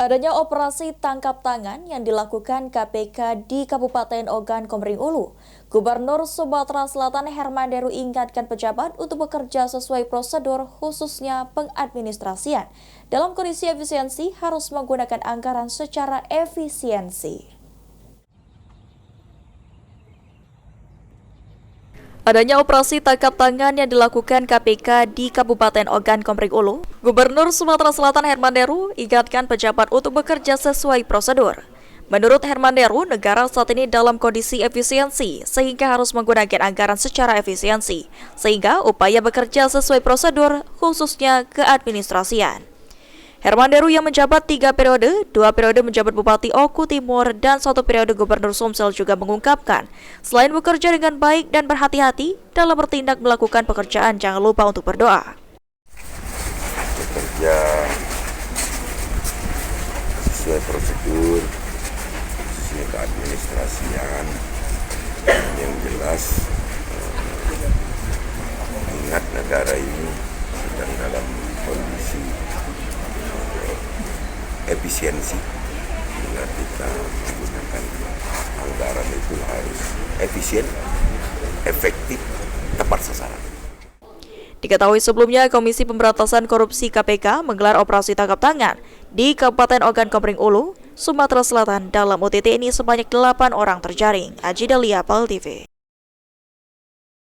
Adanya operasi tangkap tangan yang dilakukan KPK di Kabupaten Ogan Komering Ulu. Gubernur Sumatera Selatan Herman Deru ingatkan pejabat untuk bekerja sesuai prosedur khususnya pengadministrasian. Dalam kondisi efisiensi harus menggunakan anggaran secara efisiensi. Adanya operasi tangkap tangan yang dilakukan KPK di Kabupaten Ogan Komering Ulu, Gubernur Sumatera Selatan Herman Deru ingatkan pejabat untuk bekerja sesuai prosedur. Menurut Herman Deru, negara saat ini dalam kondisi efisiensi sehingga harus menggunakan anggaran secara efisiensi, sehingga upaya bekerja sesuai prosedur khususnya keadministrasian. Herman Deru yang menjabat 3 periode, 2 periode menjabat Bupati Oku Timur dan 1 periode Gubernur Sumsel juga mengungkapkan, selain bekerja dengan baik dan berhati-hati dalam bertindak melakukan pekerjaan, jangan lupa untuk berdoa. Bekerja sesuai prosedur, sesuai keadministrasian, yang jelas ingat negara ini sedang dalam kondisi efisiensi, sehingga kita menggunakan anggaran itu harus efisien, efektif, tepat sasaran. Diketahui sebelumnya Komisi Pemberantasan Korupsi KPK menggelar operasi tangkap tangan di Kabupaten Ogan Komering Ulu, Sumatera Selatan. Dalam OTT ini sebanyak 8 orang terjaring. Aji Dalia, PAL TV.